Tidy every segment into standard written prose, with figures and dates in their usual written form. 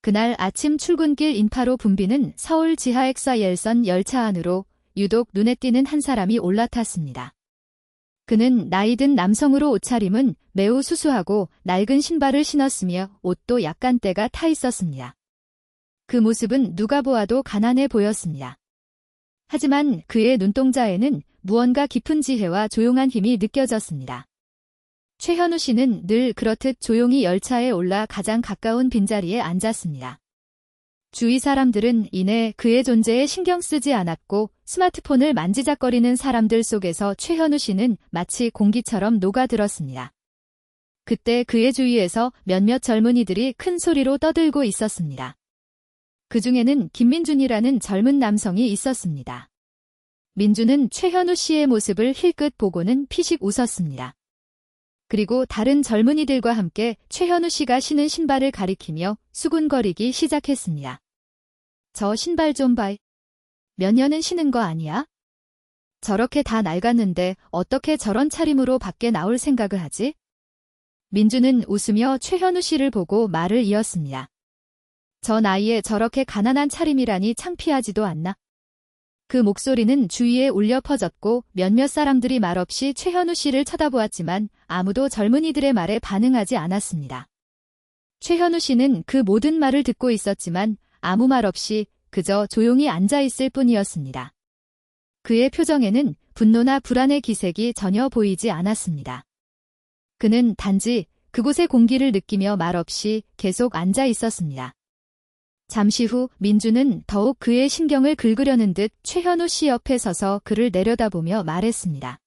그날 아침 출근길 인파로 붐비는 서울 지하엑스YL선 열차 안으로 유독 눈에 띄는 한 사람이 올라탔습니다. 그는 나이든 남성으로 옷차림은 매우 수수하고 낡은 신발을 신었으며 옷도 약간 때가 타 있었습니다. 그 모습은 누가 보아도 가난해 보였습니다. 하지만 그의 눈동자에는 무언가 깊은 지혜와 조용한 힘이 느껴졌습니다. 최현우 씨는 늘 그렇듯 조용히 열차에 올라 가장 가까운 빈자리에 앉았습니다. 주위 사람들은 이내 그의 존재에 신경 쓰지 않았고 스마트폰을 만지작거리는 사람들 속에서 최현우 씨는 마치 공기처럼 녹아들었습니다. 그때 그의 주위에서 몇몇 젊은이들이 큰 소리로 떠들고 있었습니다. 그 중에는 김민준이라는 젊은 남성이 있었습니다. 민준은 최현우 씨의 모습을 힐끗 보고는 피식 웃었습니다. 그리고 다른 젊은이들과 함께 최현우 씨가 신은 신발을 가리키며 수군거리기 시작했습니다. 저 신발 좀 봐. 몇 년은 신은 거 아니야? 저렇게 다 낡았는데 어떻게 저런 차림으로 밖에 나올 생각을 하지? 민주는 웃으며 최현우 씨를 보고 말을 이었습니다. 저 나이에 저렇게 가난한 차림이라니 창피하지도 않나? 그 목소리는 주위에 울려 퍼졌고 몇몇 사람들이 말없이 최현우 씨를 쳐다보았지만 아무도 젊은이들의 말에 반응하지 않았습니다. 최현우 씨는 그 모든 말을 듣고 있었지만 아무 말 없이 그저 조용히 앉아있을 뿐이었습니다. 그의 표정에는 분노나 불안의 기색이 전혀 보이지 않았습니다. 그는 단지 그곳의 공기를 느끼며 말없이 계속 앉아 있었습니다. 잠시 후 민주는 더욱 그의 신경을 긁으려는 듯 최현우 씨 옆에 서서 그를 내려다보며 말했습니다.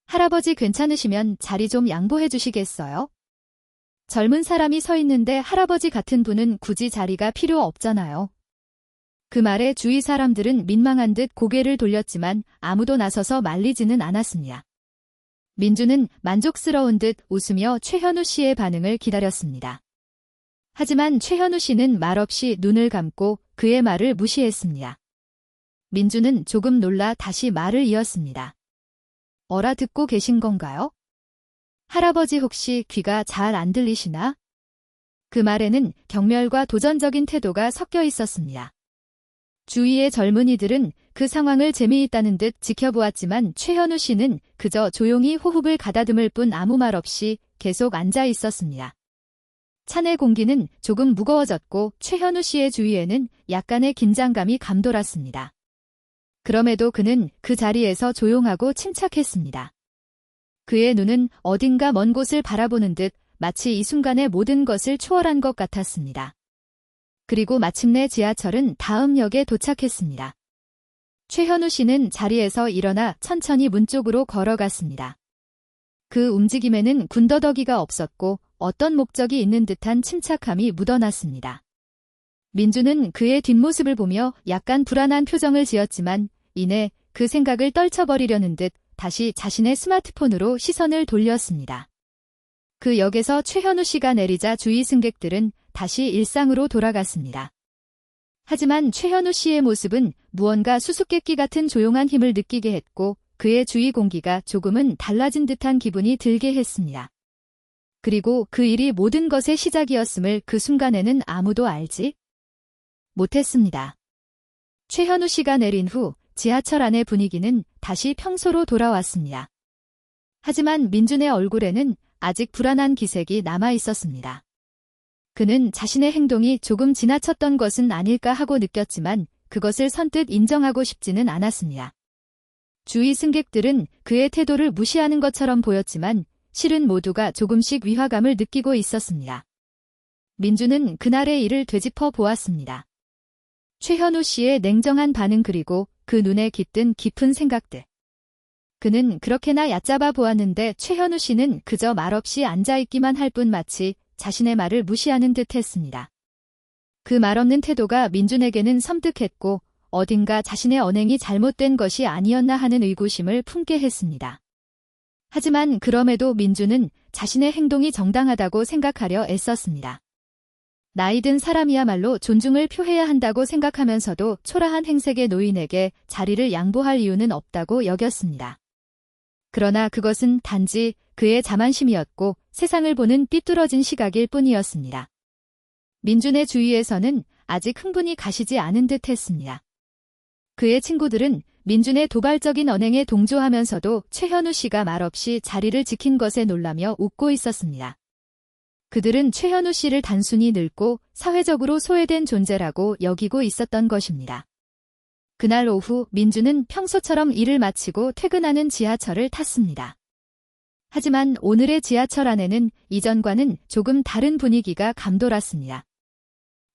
할아버지 괜찮으시면 자리 좀 양보해 주시겠어요? 젊은 사람이 서 있는데 할아버지 같은 분은 굳이 자리가 필요 없잖아요. 그 말에 주위 사람들은 민망한 듯 고개를 돌렸지만 아무도 나서서 말리지는 않았습니다. 민주는 만족스러운 듯 웃으며 최현우 씨의 반응을 기다렸습니다. 하지만 최현우 씨는 말없이 눈을 감고 그의 말을 무시했습니다. 민주는 조금 놀라 다시 말을 이었습니다. 어라 듣고 계신 건가요? 할아버지 혹시 귀가 잘 안 들리시나? 그 말에는 경멸과 도전적인 태도가 섞여 있었습니다. 주위의 젊은이들은 그 상황을 재미있다는 듯 지켜보았지만 최현우 씨는 그저 조용히 호흡을 가다듬을 뿐 아무 말 없이 계속 앉아 있었습니다. 차내 공기는 조금 무거워졌고 최현우 씨의 주위에는 약간의 긴장감이 감돌았습니다. 그럼에도 그는 그 자리에서 조용하고 침착했습니다. 그의 눈은 어딘가 먼 곳을 바라보는 듯 마치 이 순간의 모든 것을 초월한 것 같았습니다. 그리고 마침내 지하철은 다음 역에 도착했습니다. 최현우 씨는 자리에서 일어나 천천히 문 쪽으로 걸어갔습니다. 그 움직임에는 군더더기가 없었고 어떤 목적이 있는 듯한 침착함이 묻어났습니다. 민주는 그의 뒷모습을 보며 약간 불안한 표정을 지었지만 이내 그 생각을 떨쳐버리려는 듯 다시 자신의 스마트폰으로 시선을 돌렸습니다. 그 역에서 최현우 씨가 내리자 주위 승객들은 다시 일상으로 돌아갔습니다. 하지만 최현우 씨의 모습은 무언가 수수께끼 같은 조용한 힘을 느끼게 했고 그의 주위 공기가 조금은 달라진 듯한 기분이 들게 했습니다. 그리고 그 일이 모든 것의 시작이었음을 그 순간에는 아무도 알지 못했습니다. 최현우 씨가 내린 후 지하철 안의 분위기는 다시 평소로 돌아왔습니다. 하지만 민준의 얼굴에는 아직 불안한 기색이 남아 있었습니다. 그는 자신의 행동이 조금 지나쳤던 것은 아닐까 하고 느꼈지만 그것을 선뜻 인정하고 싶지는 않았습니다. 주위 승객들은 그의 태도를 무시하는 것처럼 보였지만 실은 모두가 조금씩 위화감을 느끼고 있었습니다. 민주는 그날의 일을 되짚어 보았습니다. 최현우 씨의 냉정한 반응 그리고 그 눈에 깃든 깊은 생각들. 그는 그렇게나 얕잡아 보았는데 최현우 씨는 그저 말없이 앉아있기만 할 뿐 마치 자신의 말을 무시하는 듯 했습니다. 그 말없는 태도가 민준에게는 섬뜩했고 어딘가 자신의 언행이 잘못된 것이 아니었나 하는 의구심을 품게 했습니다. 하지만 그럼에도 민준은 자신의 행동이 정당하다고 생각하려 애썼습니다. 나이 든 사람이야말로 존중을 표해야 한다고 생각하면서도 초라한 행색의 노인에게 자리를 양보할 이유는 없다고 여겼습니다. 그러나 그것은 단지 그의 자만심이었고 세상을 보는 삐뚤어진 시각일 뿐이었습니다. 민준의 주위에서는 아직 흥분이 가시지 않은 듯 했습니다. 그의 친구들은 민준의 도발적인 언행에 동조하면서도 최현우 씨가 말없이 자리를 지킨 것에 놀라며 웃고 있었습니다. 그들은 최현우 씨를 단순히 늙고 사회적으로 소외된 존재라고 여기고 있었던 것입니다. 그날 오후 민준은 평소처럼 일을 마치고 퇴근하는 지하철을 탔습니다. 하지만 오늘의 지하철 안에는 이전과는 조금 다른 분위기가 감돌았습니다.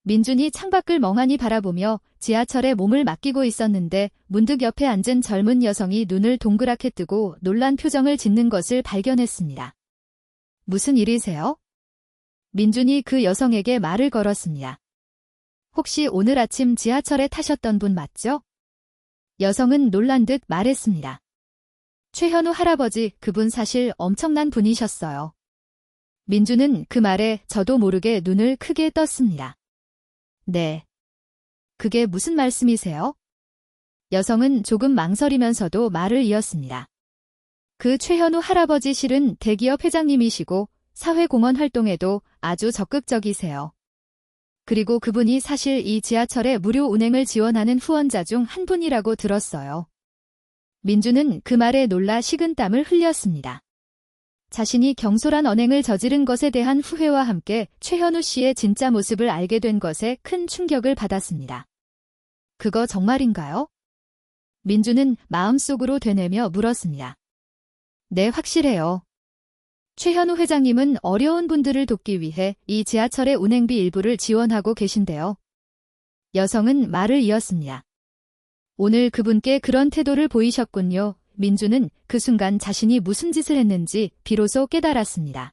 민준이 창밖을 멍하니 바라보며 지하철에 몸을 맡기고 있었는데 문득 옆에 앉은 젊은 여성이 눈을 동그랗게 뜨고 놀란 표정을 짓는 것을 발견했습니다. 무슨 일이세요? 민준이 그 여성에게 말을 걸었습니다. 혹시 오늘 아침 지하철에 타셨던 분 맞죠? 여성은 놀란 듯 말했습니다. 최현우 할아버지, 그분 사실 엄청난 분이셨어요. 민준은 그 말에 저도 모르게 눈을 크게 떴습니다. 네. 그게 무슨 말씀이세요? 여성은 조금 망설이면서도 말을 이었습니다. 그 최현우 할아버지 실은 대기업 회장님이시고 사회공헌 활동에도 아주 적극적이세요. 그리고 그분이 사실 이 지하철의 무료 운행을 지원하는 후원자 중 한 분이라고 들었어요. 민준은 그 말에 놀라 식은땀을 흘렸습니다. 자신이 경솔한 언행을 저지른 것에 대한 후회와 함께 최현우 씨의 진짜 모습을 알게 된 것에 큰 충격을 받았습니다. 그거 정말인가요? 민준은 마음속으로 되뇌며 물었습니다. 네, 확실해요. 최현우 회장님은 어려운 분들을 돕기 위해 이 지하철의 운행비 일부를 지원하고 계신데요. 여성은 말을 이었습니다. 오늘 그분께 그런 태도를 보이셨군요. 민준은 그 순간 자신이 무슨 짓을 했는지 비로소 깨달았습니다.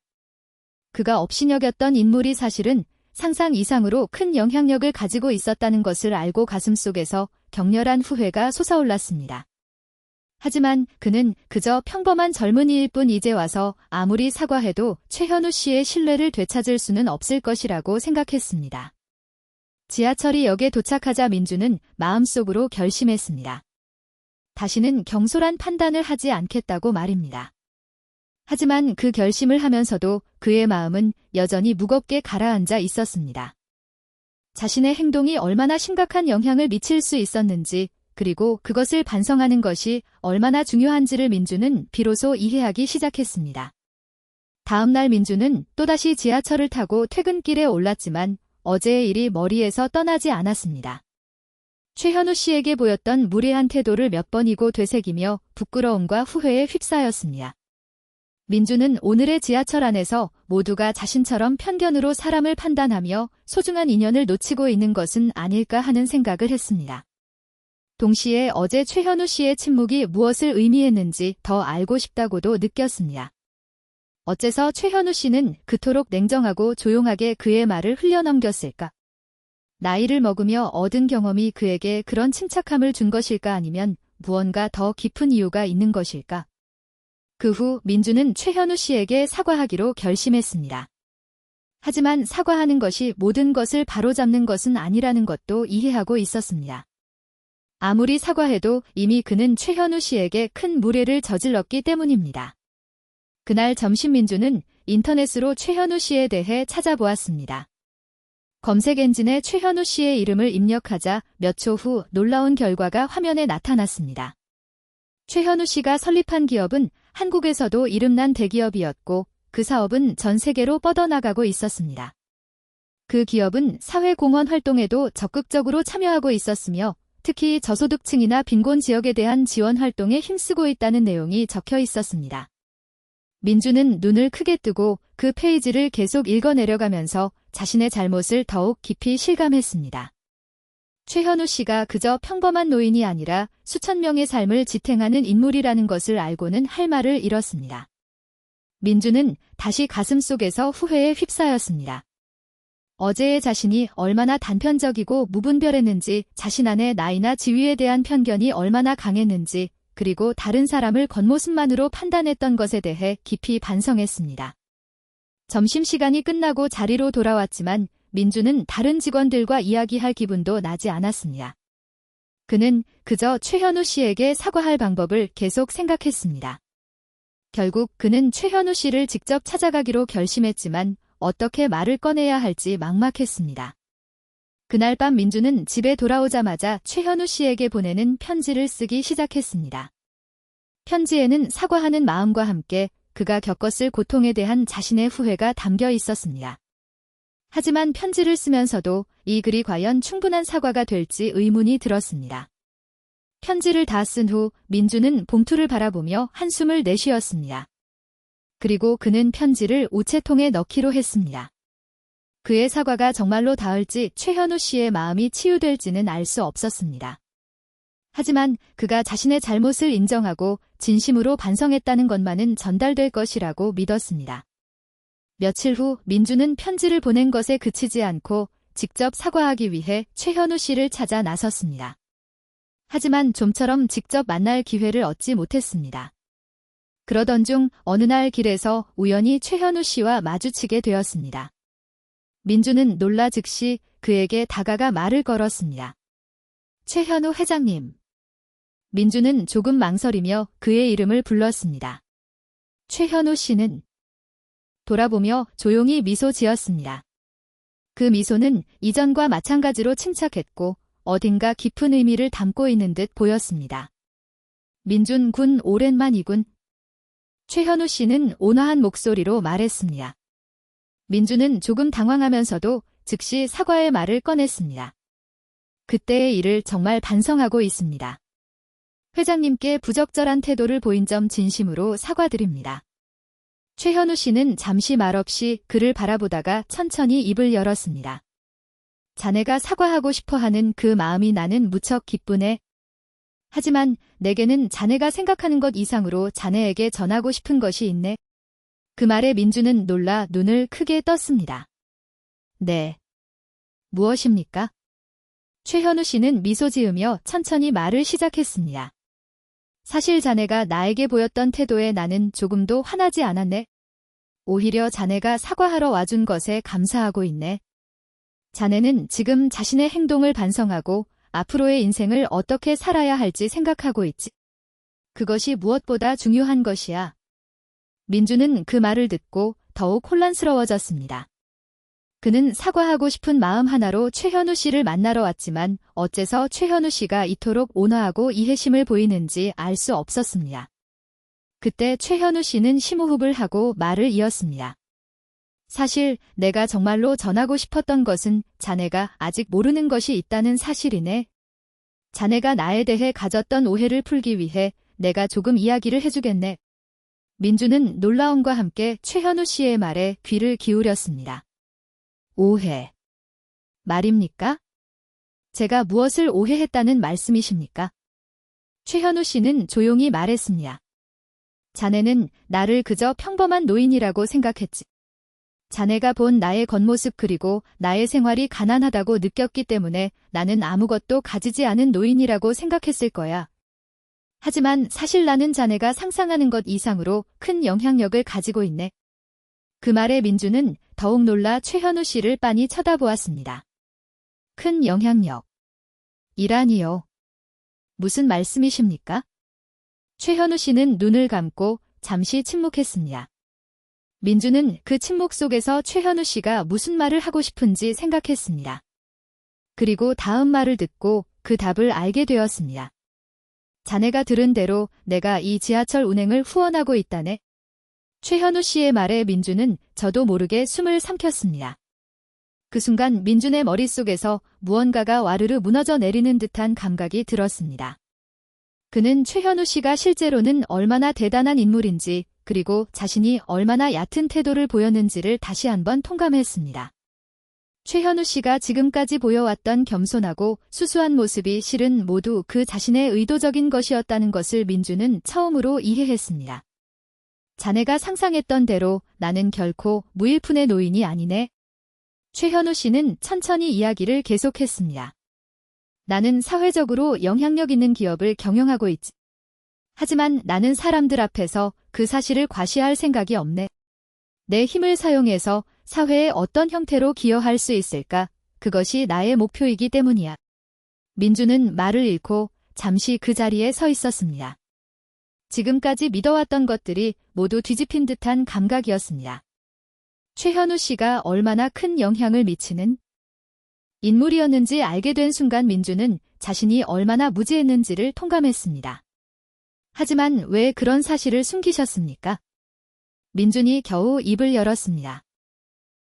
그가 업신여겼던 인물이 사실은 상상 이상으로 큰 영향력을 가지고 있었다는 것을 알고 가슴속에서 격렬한 후회가 솟아올랐습니다. 하지만 그는 그저 평범한 젊은이일 뿐 이제 와서 아무리 사과해도 최현우 씨의 신뢰를 되찾을 수는 없을 것이라고 생각했습니다. 지하철이 역에 도착하자 민준은 마음속으로 결심했습니다. 다시는 경솔한 판단을 하지 않겠다고 말입니다. 하지만 그 결심을 하면서도 그의 마음은 여전히 무겁게 가라앉아 있었습니다. 자신의 행동이 얼마나 심각한 영향을 미칠 수 있었는지, 그리고 그것을 반성하는 것이 얼마나 중요한지를 민준은 비로소 이해하기 시작했습니다. 다음 날 민준은 또다시 지하철을 타고 퇴근길에 올랐지만 어제의 일이 머리에서 떠나지 않았습니다. 최현우 씨에게 보였던 무례한 태도를 몇 번이고 되새기며 부끄러움과 후회에 휩싸였습니다. 민준은 오늘의 지하철 안에서 모두가 자신처럼 편견으로 사람을 판단하며 소중한 인연을 놓치고 있는 것은 아닐까 하는 생각을 했습니다. 동시에 어제 최현우 씨의 침묵이 무엇을 의미했는지 더 알고 싶다고도 느꼈습니다. 어째서 최현우 씨는 그토록 냉정하고 조용하게 그의 말을 흘려넘겼을까? 나이를 먹으며 얻은 경험이 그에게 그런 침착함을 준 것일까, 아니면 무언가 더 깊은 이유가 있는 것일까? 그 후 민준은 최현우 씨에게 사과하기로 결심했습니다. 하지만 사과하는 것이 모든 것을 바로잡는 것은 아니라는 것도 이해하고 있었습니다. 아무리 사과해도 이미 그는 최현우 씨에게 큰 무례를 저질렀기 때문입니다. 그날 점심 민준은 인터넷으로 최현우 씨에 대해 찾아보았습니다. 검색 엔진에 최현우 씨의 이름을 입력하자 몇 초 후 놀라운 결과가 화면에 나타났습니다. 최현우 씨가 설립한 기업은 한국에서도 이름난 대기업이었고 그 사업은 전 세계로 뻗어나가고 있었습니다. 그 기업은 사회공헌 활동에도 적극적으로 참여하고 있었으며 특히 저소득층이나 빈곤 지역에 대한 지원 활동에 힘쓰고 있다는 내용이 적혀 있었습니다. 민준은 눈을 크게 뜨고 그 페이지를 계속 읽어내려가면서 자신의 잘못을 더욱 깊이 실감했습니다. 최현우 씨가 그저 평범한 노인이 아니라 수천 명의 삶을 지탱하는 인물이라는 것을 알고는 할 말을 잃었습니다. 민준은 다시 가슴속에서 후회에 휩싸였습니다. 어제의 자신이 얼마나 단편적이고 무분별했는지, 자신 안의 나이나 지위에 대한 편견이 얼마나 강했는지, 그리고 다른 사람을 겉모습만으로 판단했던 것에 대해 깊이 반성했습니다. 점심시간이 끝나고 자리로 돌아왔지만 민준은 다른 직원들과 이야기할 기분도 나지 않았습니다. 그는 그저 최현우 씨에게 사과할 방법을 계속 생각했습니다. 결국 그는 최현우 씨를 직접 찾아가기로 결심했지만 어떻게 말을 꺼내야 할지 막막했습니다. 그날 밤 민주는 집에 돌아오자마자 최현우 씨에게 보내는 편지를 쓰기 시작했습니다. 편지에는 사과하는 마음과 함께 그가 겪었을 고통에 대한 자신의 후회가 담겨 있었습니다. 하지만 편지를 쓰면서도 이 글이 과연 충분한 사과가 될지 의문이 들었습니다. 편지를 다 쓴 후 민주는 봉투를 바라보며 한숨을 내쉬었습니다. 그리고 그는 편지를 우체통에 넣기로 했습니다. 그의 사과가 정말로 닿을지 최현우 씨의 마음이 치유될지는 알 수 없었습니다. 하지만 그가 자신의 잘못을 인정하고 진심으로 반성했다는 것만은 전달될 것이라고 믿었습니다. 며칠 후 민주는 편지를 보낸 것에 그치지 않고 직접 사과하기 위해 최현우 씨를 찾아 나섰습니다. 하지만 좀처럼 직접 만날 기회를 얻지 못했습니다. 그러던 중 어느 날 길에서 우연히 최현우 씨와 마주치게 되었습니다. 민주는 놀라 즉시 그에게 다가가 말을 걸었습니다. 최현우 회장님. 민주는 조금 망설이며 그의 이름을 불렀습니다. 최현우 씨는 돌아보며 조용히 미소 지었습니다. 그 미소는 이전과 마찬가지로 침착했고 어딘가 깊은 의미를 담고 있는 듯 보였습니다. 민준 군 오랜만이군. 최현우 씨는 온화한 목소리로 말했습니다. 민주는 조금 당황하면서도 즉시 사과의 말을 꺼냈습니다. 그때의 일을 정말 반성하고 있습니다. 회장님께 부적절한 태도를 보인 점 진심으로 사과드립니다. 최현우 씨는 잠시 말없이 그를 바라보다가 천천히 입을 열었습니다. 자네가 사과하고 싶어하는 그 마음이 나는 무척 기쁘네. 하지만 내게는 자네가 생각하는 것 이상으로 자네에게 전하고 싶은 것이 있네. 그 말에 민주는 놀라 눈을 크게 떴습니다. 네. 무엇입니까? 최현우 씨는 미소 지으며 천천히 말을 시작했습니다. 사실 자네가 나에게 보였던 태도에 나는 조금도 화나지 않았네. 오히려 자네가 사과하러 와준 것에 감사하고 있네. 자네는 지금 자신의 행동을 반성하고 앞으로의 인생을 어떻게 살아야 할지 생각하고 있지. 그것이 무엇보다 중요한 것이야. 민주는 그 말을 듣고 더욱 혼란스러워졌습니다. 그는 사과하고 싶은 마음 하나로 최현우 씨를 만나러 왔지만 어째서 최현우 씨가 이토록 온화하고 이해심을 보이는지 알 수 없었습니다. 그때 최현우 씨는 심호흡을 하고 말을 이었습니다. 사실 내가 정말로 전하고 싶었던 것은 자네가 아직 모르는 것이 있다는 사실이네. 자네가 나에 대해 가졌던 오해를 풀기 위해 내가 조금 이야기를 해주겠네. 민주는 놀라움과 함께 최현우 씨의 말에 귀를 기울였습니다. 오해. 말입니까? 제가 무엇을 오해했다는 말씀이십니까? 최현우 씨는 조용히 말했습니다. 자네는 나를 그저 평범한 노인이라고 생각했지. 자네가 본 나의 겉모습 그리고 나의 생활이 가난하다고 느꼈기 때문에 나는 아무것도 가지지 않은 노인이라고 생각했을 거야. 하지만 사실 나는 자네가 상상하는 것 이상으로 큰 영향력을 가지고 있네. 그 말에 민주는 더욱 놀라 최현우 씨를 빤히 쳐다보았습니다. 큰 영향력. 이라니요. 무슨 말씀이십니까? 최현우 씨는 눈을 감고 잠시 침묵했습니다. 민주는 그 침묵 속에서 최현우 씨가 무슨 말을 하고 싶은지 생각했습니다. 그리고 다음 말을 듣고 그 답을 알게 되었습니다. 자네가 들은 대로 내가 이 지하철 운행을 후원하고 있다네. 최현우 씨의 말에 민주는 저도 모르게 숨을 삼켰습니다. 그 순간 민준의 머릿속에서 무언가가 와르르 무너져 내리는 듯한 감각이 들었습니다. 그는 최현우 씨가 실제로는 얼마나 대단한 인물인지 그리고 자신이 얼마나 얕은 태도를 보였는지를 다시 한번 통감했습니다. 최현우 씨가 지금까지 보여왔던 겸손하고 수수한 모습이 실은 모두 그 자신의 의도적인 것이었다는 것을 민주는 처음으로 이해했습니다. 자네가 상상했던 대로 나는 결코 무일푼의 노인이 아니네. 최현우 씨는 천천히 이야기를 계속했습니다. 나는 사회적으로 영향력 있는 기업을 경영하고 있지. 하지만 나는 사람들 앞에서 그 사실을 과시할 생각이 없네. 내 힘을 사용해서 사회에 어떤 형태로 기여할 수 있을까? 그것이 나의 목표이기 때문이야. 민주는 말을 잃고 잠시 그 자리에 서 있었습니다. 지금까지 믿어왔던 것들이 모두 뒤집힌 듯한 감각이었습니다. 최현우 씨가 얼마나 큰 영향을 미치는 인물이었는지 알게 된 순간 민주는 자신이 얼마나 무지했는지를 통감했습니다. 하지만 왜 그런 사실을 숨기셨습니까? 민준이 겨우 입을 열었습니다.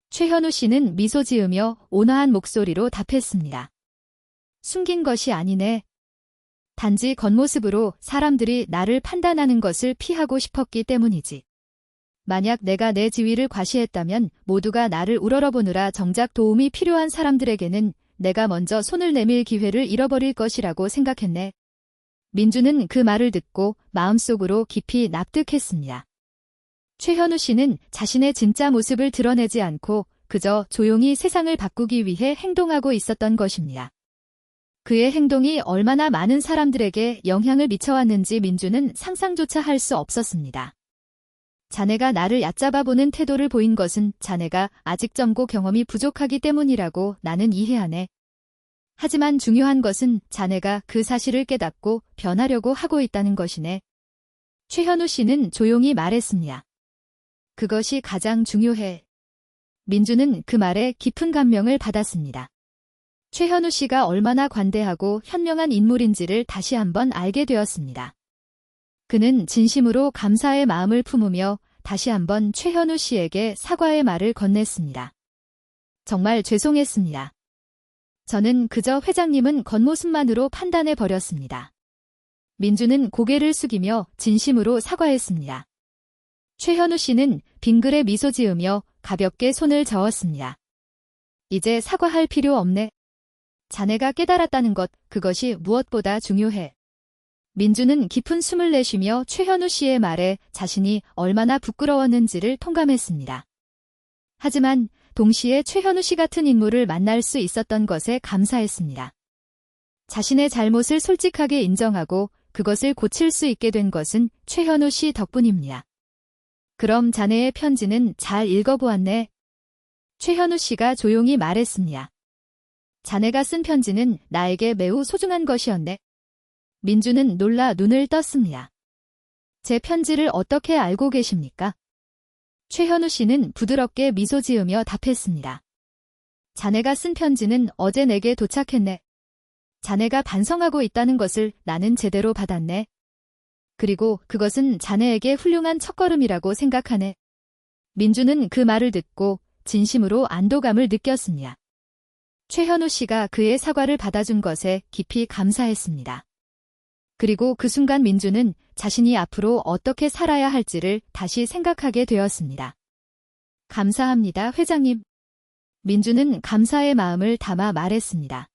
최현우 씨는 미소 지으며 온화한 목소리로 답했습니다. 숨긴 것이 아니네. 단지 겉모습으로 사람들이 나를 판단하는 것을 피하고 싶었기 때문이지. 만약 내가 내 지위를 과시했다면 모두가 나를 우러러보느라 정작 도움이 필요한 사람들에게는 내가 먼저 손을 내밀 기회를 잃어버릴 것이라고 생각했네. 민주는 그 말을 듣고 마음속으로 깊이 납득했습니다. 최현우 씨는 자신의 진짜 모습을 드러내지 않고 그저 조용히 세상을 바꾸기 위해 행동하고 있었던 것입니다. 그의 행동이 얼마나 많은 사람들에게 영향을 미쳐왔는지 민주는 상상조차 할 수 없었습니다. 자네가 나를 얕잡아 보는 태도를 보인 것은 자네가 아직 점고 경험이 부족하기 때문이라고 나는 이해하네. 하지만 중요한 것은 자네가 그 사실을 깨닫고 변하려고 하고 있다는 것이네. 최현우 씨는 조용히 말했습니다. 그것이 가장 중요해. 민주는 그 말에 깊은 감명을 받았습니다. 최현우 씨가 얼마나 관대하고 현명한 인물인지를 다시 한번 알게 되었습니다. 그는 진심으로 감사의 마음을 품으며 다시 한번 최현우 씨에게 사과의 말을 건넸습니다. 정말 죄송했습니다. 저는 그저 회장님은 겉모습만으로 판단해버렸습니다. 민주는 고개를 숙이며 진심으로 사과했습니다. 최현우 씨는 빙그레 미소 지으며 가볍게 손을 저었습니다. 이제 사과할 필요 없네. 자네가 깨달았다는 것, 그것이 무엇보다 중요해. 민주는 깊은 숨을 내쉬며 최현우 씨의 말에 자신이 얼마나 부끄러웠는지를 통감했습니다. 하지만 동시에 최현우 씨 같은 인물을 만날 수 있었던 것에 감사했습니다. 자신의 잘못을 솔직하게 인정하고 그것을 고칠 수 있게 된 것은 최현우 씨 덕분입니다. 그럼 자네의 편지는 잘 읽어보았네. 최현우 씨가 조용히 말했습니다. 자네가 쓴 편지는 나에게 매우 소중한 것이었네. 민주는 놀라 눈을 떴습니다. 제 편지를 어떻게 알고 계십니까? 최현우 씨는 부드럽게 미소 지으며 답했습니다. 자네가 쓴 편지는 어제 내게 도착했네. 자네가 반성하고 있다는 것을 나는 제대로 받았네. 그리고 그것은 자네에게 훌륭한 첫걸음이라고 생각하네. 민주는 그 말을 듣고 진심으로 안도감을 느꼈습니다. 최현우 씨가 그의 사과를 받아준 것에 깊이 감사했습니다. 그리고 그 순간 민주는 자신이 앞으로 어떻게 살아야 할지를 다시 생각하게 되었습니다. 감사합니다, 회장님. 민주는 감사의 마음을 담아 말했습니다.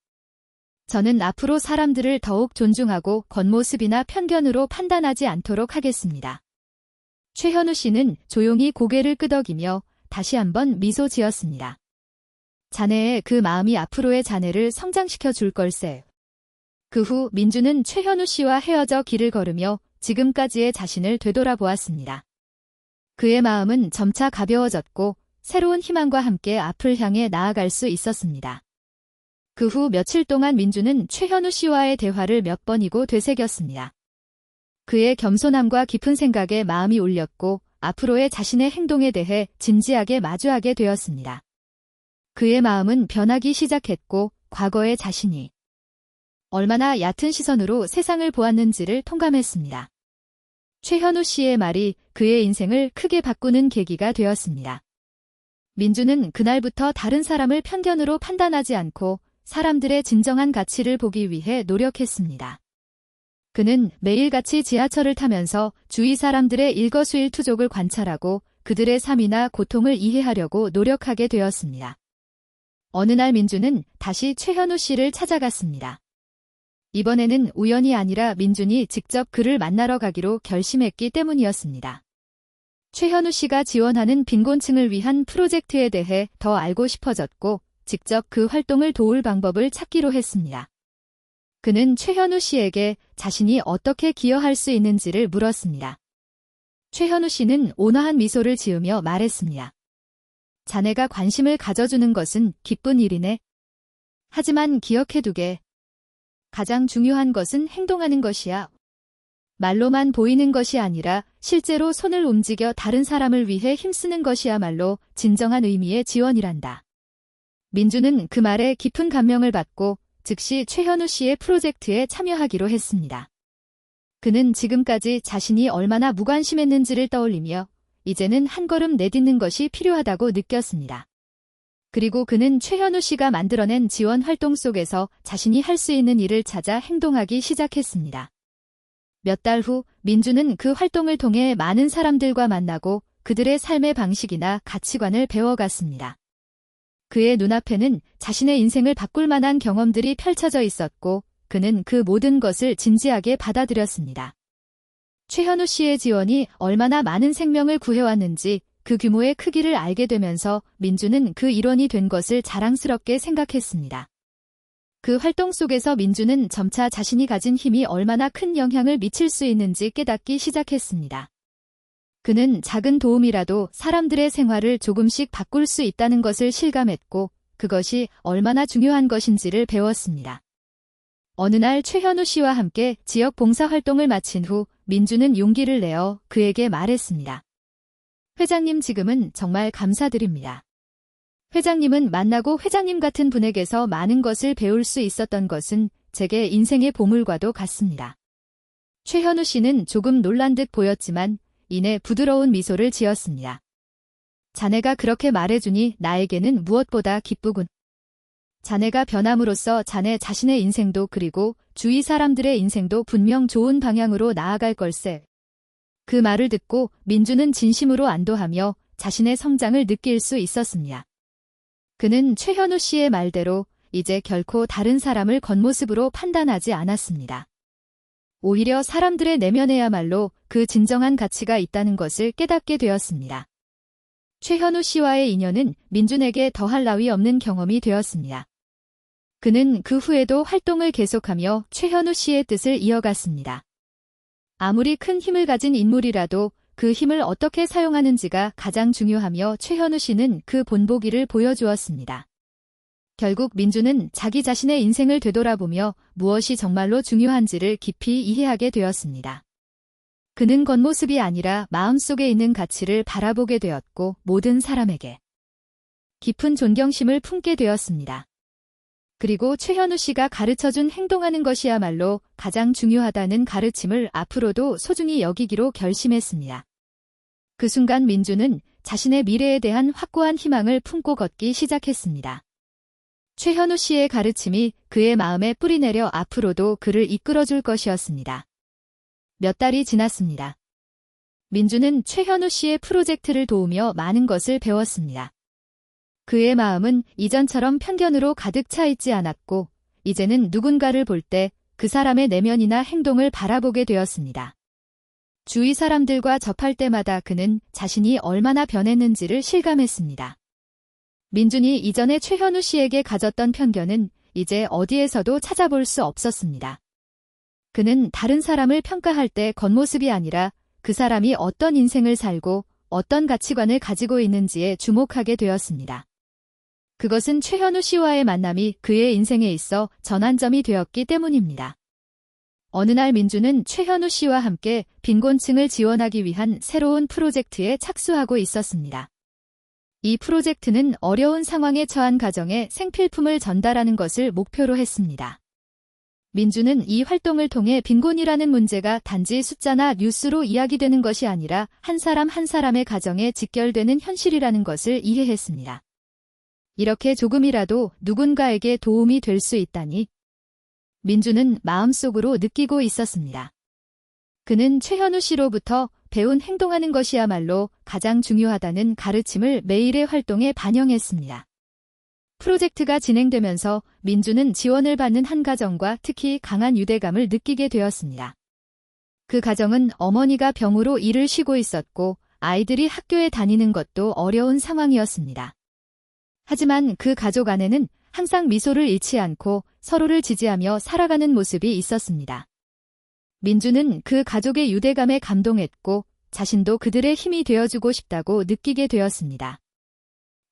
저는 앞으로 사람들을 더욱 존중하고 겉모습이나 편견으로 판단하지 않도록 하겠습니다. 최현우 씨는 조용히 고개를 끄덕이며 다시 한번 미소 지었습니다. 자네의 그 마음이 앞으로의 자네를 성장시켜 줄 걸세. 그 후 민주는 최현우 씨와 헤어져 길을 걸으며 지금까지의 자신을 되돌아보았습니다. 그의 마음은 점차 가벼워졌고 새로운 희망과 함께 앞을 향해 나아갈 수 있었습니다. 그 후 며칠 동안 민주는 최현우 씨와의 대화를 몇 번이고 되새겼습니다. 그의 겸손함과 깊은 생각에 마음이 울렸고 앞으로의 자신의 행동에 대해 진지하게 마주하게 되었습니다. 그의 마음은 변하기 시작했고 과거의 자신이 얼마나 얕은 시선으로 세상을 보았는지를 통감했습니다. 최현우 씨의 말이 그의 인생을 크게 바꾸는 계기가 되었습니다. 민주는 그날부터 다른 사람을 편견으로 판단하지 않고 사람들의 진정한 가치를 보기 위해 노력했습니다. 그는 매일같이 지하철을 타면서 주위 사람들의 일거수일투족을 관찰하고 그들의 삶이나 고통을 이해하려고 노력하게 되었습니다. 어느 날 민주는 다시 최현우 씨를 찾아갔습니다. 이번에는 우연이 아니라 민준이 직접 그를 만나러 가기로 결심했기 때문이었습니다. 최현우 씨가 지원하는 빈곤층을 위한 프로젝트에 대해 더 알고 싶어졌고 직접 그 활동을 도울 방법을 찾기로 했습니다. 그는 최현우 씨에게 자신이 어떻게 기여할 수 있는지를 물었습니다. 최현우 씨는 온화한 미소를 지으며 말했습니다. 자네가 관심을 가져주는 것은 기쁜 일이네. 하지만 기억해두게. 가장 중요한 것은 행동하는 것이야. 말로만 보이는 것이 아니라 실제로 손을 움직여 다른 사람을 위해 힘쓰는 것이야말로 진정한 의미의 지원이란다. 민주는 그 말에 깊은 감명을 받고 즉시 최현우 씨의 프로젝트에 참여하기로 했습니다. 그는 지금까지 자신이 얼마나 무관심했는지를 떠올리며 이제는 한 걸음 내딛는 것이 필요하다고 느꼈습니다. 그리고 그는 최현우 씨가 만들어낸 지원 활동 속에서 자신이 할 수 있는 일을 찾아 행동하기 시작했습니다. 몇 달 후 민주는 그 활동을 통해 많은 사람들과 만나고 그들의 삶의 방식이나 가치관을 배워갔습니다. 그의 눈앞에는 자신의 인생을 바꿀 만한 경험들이 펼쳐져 있었고 그는 그 모든 것을 진지하게 받아들였습니다. 최현우 씨의 지원이 얼마나 많은 생명을 구해왔는지 그 규모의 크기를 알게 되면서 민주는 그 일원이 된 것을 자랑스럽게 생각했습니다. 그 활동 속에서 민주는 점차 자신이 가진 힘이 얼마나 큰 영향을 미칠 수 있는지 깨닫기 시작했습니다. 그는 작은 도움이라도 사람들의 생활을 조금씩 바꿀 수 있다는 것을 실감했고 그것이 얼마나 중요한 것인지를 배웠습니다. 어느 날 최현우 씨와 함께 지역 봉사활동을 마친 후 민주는 용기를 내어 그에게 말했습니다. 회장님, 지금은 정말 감사드립니다. 회장님은 만나고 회장님 같은 분에게서 많은 것을 배울 수 있었던 것은 제게 인생의 보물과도 같습니다. 최현우 씨는 조금 놀란 듯 보였지만 이내 부드러운 미소를 지었습니다. 자네가 그렇게 말해주니 나에게는 무엇보다 기쁘군. 자네가 변함으로써 자네 자신의 인생도 그리고 주위 사람들의 인생도 분명 좋은 방향으로 나아갈 걸세. 그 말을 듣고 민주는 진심으로 안도하며 자신의 성장을 느낄 수 있었습니다. 그는 최현우 씨의 말대로 이제 결코 다른 사람을 겉모습으로 판단하지 않았습니다. 오히려 사람들의 내면에야말로 그 진정한 가치가 있다는 것을 깨닫게 되었습니다. 최현우 씨와의 인연은 민준에게 더할 나위 없는 경험이 되었습니다. 그는 그 후에도 활동을 계속하며 최현우 씨의 뜻을 이어갔습니다. 아무리 큰 힘을 가진 인물이라도 그 힘을 어떻게 사용하는지가 가장 중요하며 최현우 씨는 그 본보기를 보여주었습니다. 결국 민주는 자기 자신의 인생을 되돌아보며 무엇이 정말로 중요한지를 깊이 이해하게 되었습니다. 그는 겉모습이 아니라 마음속에 있는 가치를 바라보게 되었고 모든 사람에게 깊은 존경심을 품게 되었습니다. 그리고 최현우 씨가 가르쳐준 행동하는 것이야말로 가장 중요하다는 가르침을 앞으로도 소중히 여기기로 결심했습니다. 그 순간 민주는 자신의 미래에 대한 확고한 희망을 품고 걷기 시작했습니다. 최현우 씨의 가르침이 그의 마음에 뿌리내려 앞으로도 그를 이끌어줄 것이었습니다. 몇 달이 지났습니다. 민주는 최현우 씨의 프로젝트를 도우며 많은 것을 배웠습니다. 그의 마음은 이전처럼 편견으로 가득 차 있지 않았고 이제는 누군가를 볼 때 그 사람의 내면이나 행동을 바라보게 되었습니다. 주위 사람들과 접할 때마다 그는 자신이 얼마나 변했는지를 실감했습니다. 민준이 이전에 최현우 씨에게 가졌던 편견은 이제 어디에서도 찾아볼 수 없었습니다. 그는 다른 사람을 평가할 때 겉모습이 아니라 그 사람이 어떤 인생을 살고 어떤 가치관을 가지고 있는지에 주목하게 되었습니다. 그것은 최현우 씨와의 만남이 그의 인생에 있어 전환점이 되었기 때문입니다. 어느 날 민주는 최현우 씨와 함께 빈곤층을 지원하기 위한 새로운 프로젝트에 착수하고 있었습니다. 이 프로젝트는 어려운 상황에 처한 가정에 생필품을 전달하는 것을 목표로 했습니다. 민주는 이 활동을 통해 빈곤이라는 문제가 단지 숫자나 뉴스로 이야기되는 것이 아니라 한 사람 한 사람의 가정에 직결되는 현실이라는 것을 이해했습니다. 이렇게 조금이라도 누군가에게 도움이 될 수 있다니 민주는 마음속으로 느끼고 있었습니다. 그는 최현우 씨로부터 배운 행동하는 것이야말로 가장 중요하다는 가르침을 매일의 활동에 반영했습니다. 프로젝트가 진행되면서 민주는 지원을 받는 한 가정과 특히 강한 유대감을 느끼게 되었습니다. 그 가정은 어머니가 병으로 일을 쉬고 있었고 아이들이 학교에 다니는 것도 어려운 상황이었습니다. 하지만 그 가족 안에는 항상 미소를 잃지 않고 서로를 지지하며 살아가는 모습이 있었습니다. 민주는 그 가족의 유대감에 감동했고 자신도 그들의 힘이 되어주고 싶다고 느끼게 되었습니다.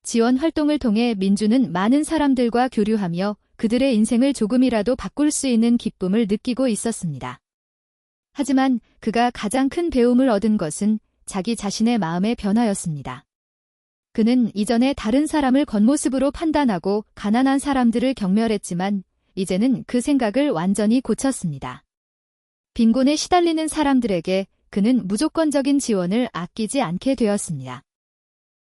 지원 활동을 통해 민주는 많은 사람들과 교류하며 그들의 인생을 조금이라도 바꿀 수 있는 기쁨을 느끼고 있었습니다. 하지만 그가 가장 큰 배움을 얻은 것은 자기 자신의 마음의 변화였습니다. 그는 이전에 다른 사람을 겉모습으로 판단하고 가난한 사람들을 경멸했지만 이제는 그 생각을 완전히 고쳤습니다. 빈곤에 시달리는 사람들에게 그는 무조건적인 지원을 아끼지 않게 되었습니다.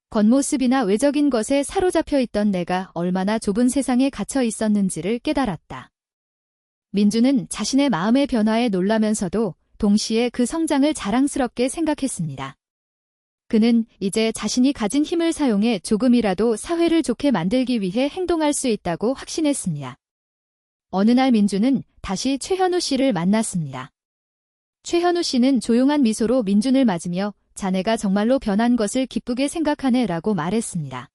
겉모습이나 외적인 것에 사로잡혀 있던 내가 얼마나 좁은 세상에 갇혀 있었는지를 깨달았다. 민주는 자신의 마음의 변화에 놀라면서도 동시에 그 성장을 자랑스럽게 생각했습니다. 그는 이제 자신이 가진 힘을 사용해 조금이라도 사회를 좋게 만들기 위해 행동할 수 있다고 확신했습니다. 어느 날 민주는 다시 최현우 씨를 만났습니다. 최현우 씨는 조용한 미소로 민준을 맞으며 자네가 정말로 변한 것을 기쁘게 생각하네 라고 말했습니다.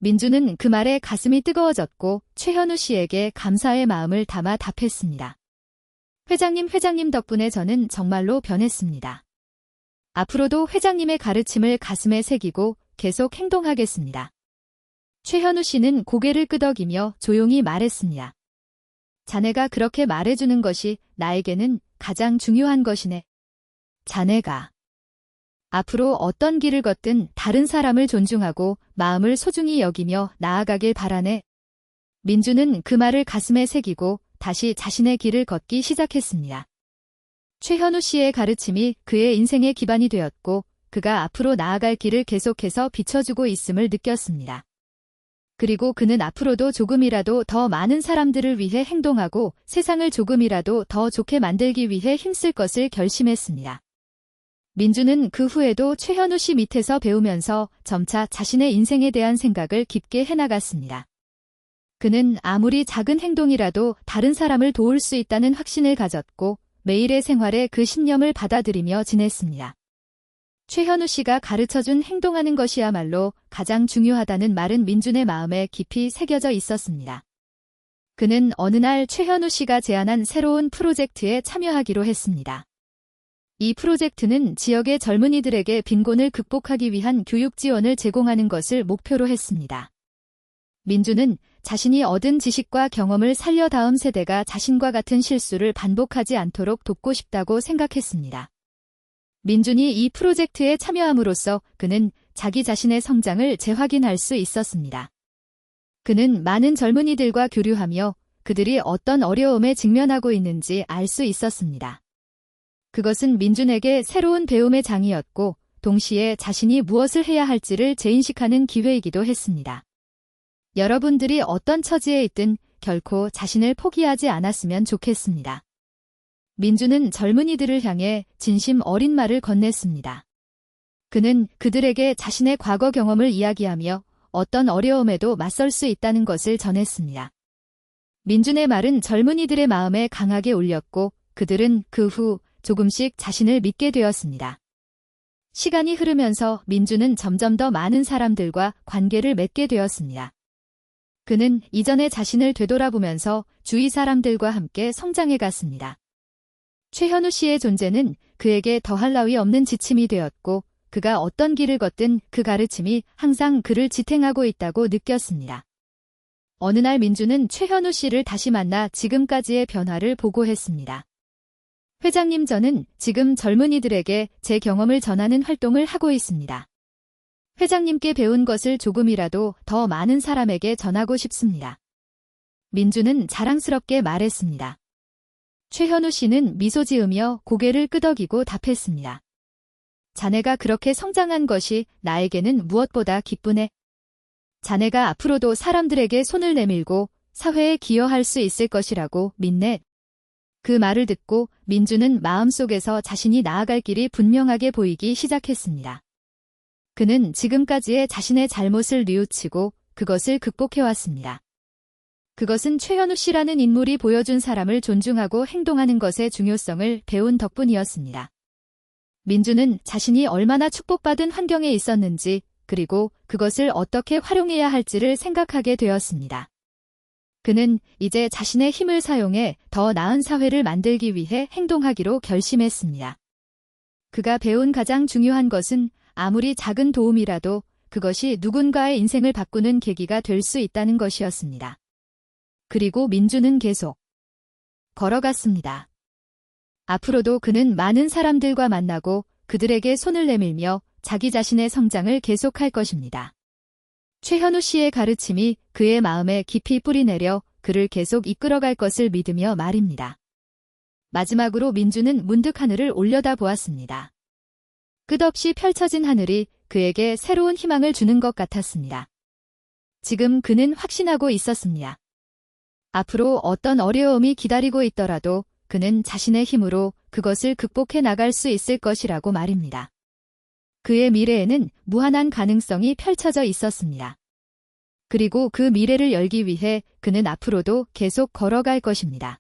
민주는 그 말에 가슴이 뜨거워졌고 최현우 씨에게 감사의 마음을 담아 답했습니다. 회장님 덕분에 저는 정말로 변했습니다. 앞으로도 회장님의 가르침을 가슴에 새기고 계속 행동하겠습니다. 최현우 씨는 고개를 끄덕이며 조용히 말했습니다. 자네가 그렇게 말해주는 것이 나에게는 가장 중요한 것이네. 자네가 앞으로 어떤 길을 걷든 다른 사람을 존중하고 마음을 소중히 여기며 나아가길 바라네. 민주는 그 말을 가슴에 새기고 다시 자신의 길을 걷기 시작했습니다. 최현우 씨의 가르침이 그의 인생의 기반이 되었고 그가 앞으로 나아갈 길을 계속해서 비춰주고 있음을 느꼈습니다. 그리고 그는 앞으로도 조금이라도 더 많은 사람들을 위해 행동하고 세상을 조금이라도 더 좋게 만들기 위해 힘쓸 것을 결심했습니다. 민주는 그 후에도 최현우 씨 밑에서 배우면서 점차 자신의 인생에 대한 생각을 깊게 해나갔습니다. 그는 아무리 작은 행동이라도 다른 사람을 도울 수 있다는 확신을 가졌고 매일의 생활에 그 신념을 받아들이며 지냈습니다. 최현우 씨가 가르쳐준 행동하는 것이야말로 가장 중요하다는 말은 민준의 마음에 깊이 새겨져 있었습니다. 그는 어느 날 최현우 씨가 제안한 새로운 프로젝트에 참여하기로 했습니다. 이 프로젝트는 지역의 젊은이들에게 빈곤을 극복하기 위한 교육 지원을 제공하는 것을 목표로 했습니다. 민주는 자신이 얻은 지식과 경험을 살려 다음 세대가 자신과 같은 실수를 반복하지 않도록 돕고 싶다고 생각했습니다. 민준이 이 프로젝트에 참여함으로써 그는 자기 자신의 성장을 재확인할 수 있었습니다. 그는 많은 젊은이들과 교류하며 그들이 어떤 어려움에 직면하고 있는지 알 수 있었습니다. 그것은 민준에게 새로운 배움의 장이었고 동시에 자신이 무엇을 해야 할지를 재인식하는 기회이기도 했습니다. 여러분들이 어떤 처지에 있든 결코 자신을 포기하지 않았으면 좋겠습니다. 민주는 젊은이들을 향해 진심 어린 말을 건넸습니다. 그는 그들에게 자신의 과거 경험을 이야기하며 어떤 어려움에도 맞설 수 있다는 것을 전했습니다. 민준의 말은 젊은이들의 마음에 강하게 울렸고 그들은 그 후 조금씩 자신을 믿게 되었습니다. 시간이 흐르면서 민주는 점점 더 많은 사람들과 관계를 맺게 되었습니다. 그는 이전의 자신을 되돌아보면서 주위 사람들과 함께 성장해 갔습니다. 최현우 씨의 존재는 그에게 더할 나위 없는 지침이 되었고 그가 어떤 길을 걷든 그 가르침이 항상 그를 지탱하고 있다고 느꼈습니다. 어느 날 민주는 최현우 씨를 다시 만나 지금까지의 변화를 보고했습니다. 회장님, 저는 지금 젊은이들에게 제 경험을 전하는 활동을 하고 있습니다. 회장님께 배운 것을 조금이라도 더 많은 사람에게 전하고 싶습니다. 민주는 자랑스럽게 말했습니다. 최현우 씨는 미소 지으며 고개를 끄덕이고 답했습니다. 자네가 그렇게 성장한 것이 나에게는 무엇보다 기쁘네. 자네가 앞으로도 사람들에게 손을 내밀고 사회에 기여할 수 있을 것이라고 믿네. 그 말을 듣고 민주는 마음속에서 자신이 나아갈 길이 분명하게 보이기 시작했습니다. 그는 지금까지의 자신의 잘못을 뉘우치고 그것을 극복해왔습니다. 그것은 최현우 씨라는 인물이 보여준 사람을 존중하고 행동하는 것의 중요성을 배운 덕분이었습니다. 민주는 자신이 얼마나 축복받은 환경에 있었는지 그리고 그것을 어떻게 활용해야 할지를 생각하게 되었습니다. 그는 이제 자신의 힘을 사용해 더 나은 사회를 만들기 위해 행동하기로 결심했습니다. 그가 배운 가장 중요한 것은 아무리 작은 도움이라도 그것이 누군가의 인생을 바꾸는 계기가 될 수 있다는 것이었습니다. 그리고 민주는 계속 걸어갔습니다. 앞으로도 그는 많은 사람들과 만나고 그들에게 손을 내밀며 자기 자신의 성장을 계속할 것입니다. 최현우 씨의 가르침이 그의 마음에 깊이 뿌리내려 그를 계속 이끌어갈 것을 믿으며 말입니다. 마지막으로 민주는 문득 하늘을 올려다보았습니다. 끝없이 펼쳐진 하늘이 그에게 새로운 희망을 주는 것 같았습니다. 지금 그는 확신하고 있었습니다. 앞으로 어떤 어려움이 기다리고 있더라도 그는 자신의 힘으로 그것을 극복해 나갈 수 있을 것이라고 말입니다. 그의 미래에는 무한한 가능성이 펼쳐져 있었습니다. 그리고 그 미래를 열기 위해 그는 앞으로도 계속 걸어갈 것입니다.